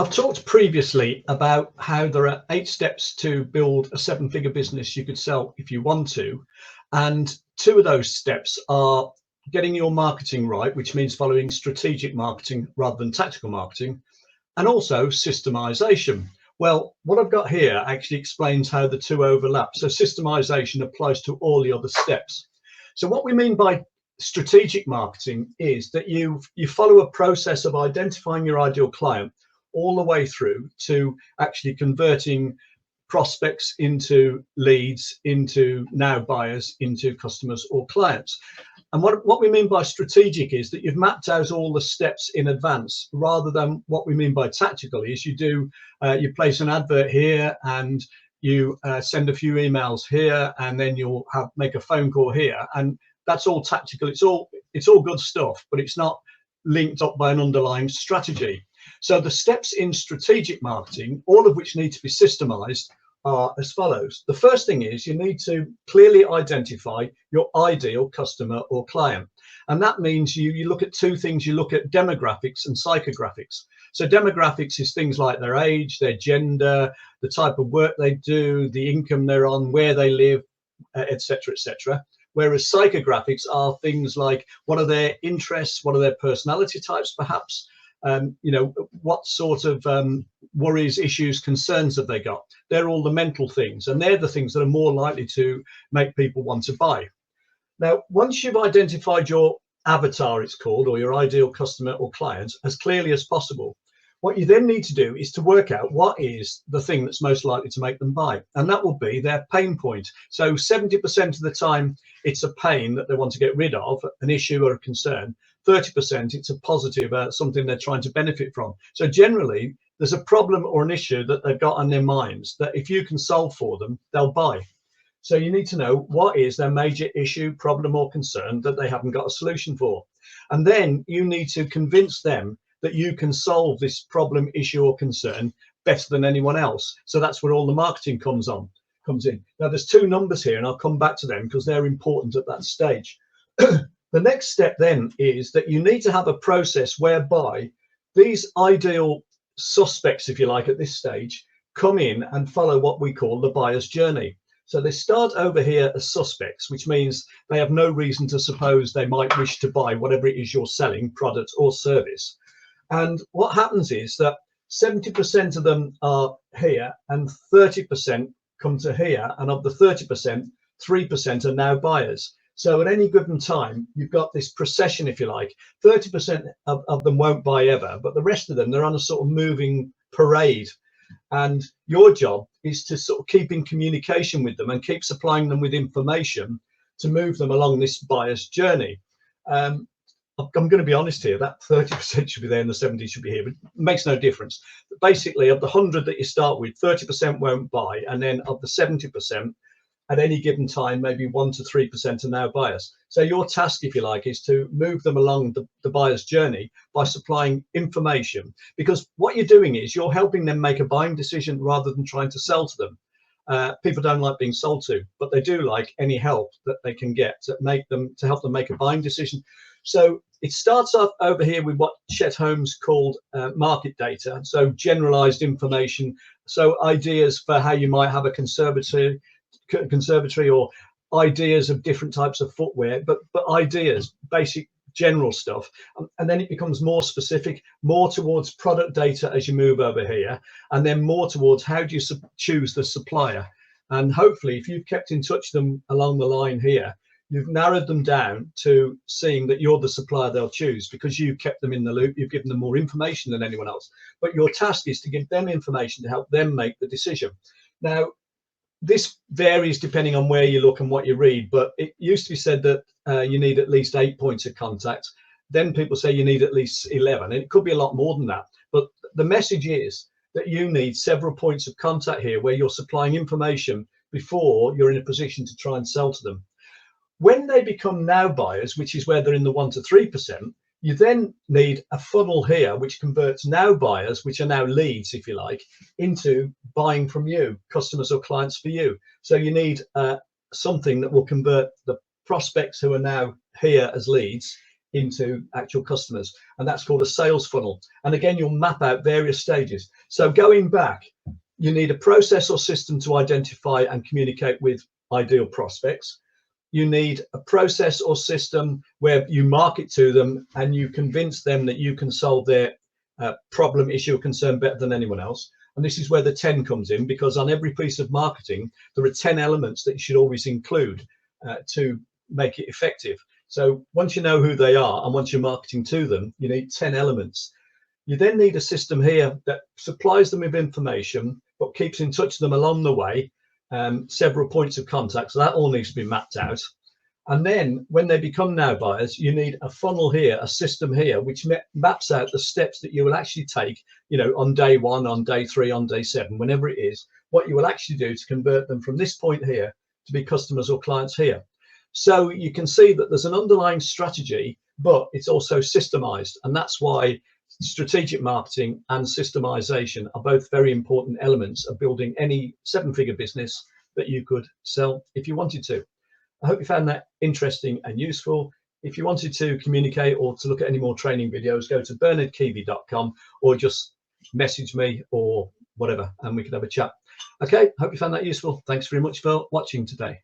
I've talked previously about how there are 8 steps to build a 7-figure business you could sell if you want to. And 2 of those steps are getting your marketing right, which means following strategic marketing rather than tactical marketing, and also systemization. Well, what I've got here actually explains how the 2 overlap. So systemization applies to all the other steps. So what we mean by strategic marketing is that you follow a process of identifying your ideal client all the way through to actually converting prospects into leads, into now buyers, into customers or clients. And what we mean by strategic is that you've mapped out all the steps in advance, rather than what we mean by tactical is you place an advert here and you send a few emails here, and then you'll make a phone call here, and that's all tactical. It's all good stuff, but it's not linked up by an underlying strategy. So the steps in strategic marketing, all of which need to be systemized, are as follows. The first thing is you need to clearly identify your ideal customer or client. And that means you look at 2 things. You look at demographics and psychographics. So demographics is things like their age, their gender, the type of work they do, the income they're on, where they live, etc., etc. Whereas psychographics are things like what are their interests, what are their personality types, perhaps, what sort of worries, issues, concerns have they got? They're all the mental things, and they're the things that are more likely to make people want to buy. Now, once you've identified your avatar, it's called, or your ideal customer or client, as clearly as possible, what you then need to do is to work out what is the thing that's most likely to make them buy. And that will be their pain point. So 70% of the time, it's a pain that they want to get rid of, an issue or a concern. 30%, it's a positive, something they're trying to benefit from. So generally, there's a problem or an issue that they've got on their minds that if you can solve for them, they'll buy. So you need to know what is their major issue, problem or concern that they haven't got a solution for. And then you need to convince them that you can solve this problem, issue or concern better than anyone else. So that's where all the marketing comes in. Now there's 2 numbers here, and I'll come back to them because they're important at that stage. The next step then is that you need to have a process whereby these ideal suspects, if you like, at this stage, come in and follow what we call the buyer's journey. So they start over here as suspects, which means they have no reason to suppose they might wish to buy whatever it is you're selling, product or service. And what happens is that 70% of them are here and 30% come to here. And of the 30%, 3% are now buyers. So at any given time, you've got this procession, if you like. 30% of them won't buy ever, but the rest of them, they're on a sort of moving parade. And your job is to sort of keep in communication with them and keep supplying them with information to move them along this buyer's journey. I'm going to be honest here, that 30% should be there and the 70 should be here, but it makes no difference. Basically, of the 100 that you start with, 30% won't buy. And then of the 70%, at any given time, maybe 1 to 3% are now buyers. So your task, if you like, is to move them along the buyer's journey by supplying information, because what you're doing is you're helping them make a buying decision rather than trying to sell to them. People don't like being sold to, but they do like any help that they can get to help them make a buying decision. So it starts off over here with what Chet Holmes called market data, so generalized information, so ideas for how you might have a conservatory or ideas of different types of footwear, but ideas, basic general stuff. And then it becomes more specific, more towards product data as you move over here, and then more towards how do you choose the supplier. And hopefully, if you've kept in touch with them along the line here, you've narrowed them down to seeing that you're the supplier they'll choose because you've kept them in the loop, you've given them more information than anyone else. But your task is to give them information to help them make the decision. Now, this varies depending on where you look and what you read, but it used to be said that you need at least 8 points of contact. Then people say you need at least 11, and it could be a lot more than that. But the message is that you need several points of contact here where you're supplying information before you're in a position to try and sell to them. When they become now buyers, which is where they're in the 1 to 3%, you then need a funnel here, which converts now buyers, which are now leads, if you like, into buying from you, customers or clients for you. So you need something that will convert the prospects who are now here as leads into actual customers, and that's called a sales funnel. And again, you'll map out various stages. So going back, you need a process or system to identify and communicate with ideal prospects. You need a process or system where you market to them and you convince them that you can solve their problem, issue, or concern better than anyone else. And this is where the 10 comes in, because on every piece of marketing, there are 10 elements that you should always include to make it effective. So once you know who they are and once you're marketing to them, you need 10 elements. You then need a system here that supplies them with information, but keeps in touch with them along the way, several points of contact. So that all needs to be mapped out. And then when they become now buyers, you need a funnel here, a system here, which maps out the steps that you will actually take, you know, on day 1, on day 3, on day 7, whenever it is, what you will actually do to convert them from this point here to be customers or clients here. So you can see that there's an underlying strategy, but it's also systemized. And that's why strategic marketing and systemization are both very important elements of building any 7-figure business that you could sell if you wanted to. I hope you found that interesting and useful. If you wanted to communicate or to look at any more training videos, go to bernardkeavy.com or just message me or whatever, and we could have a chat. Okay, hope you found that useful. Thanks very much for watching today.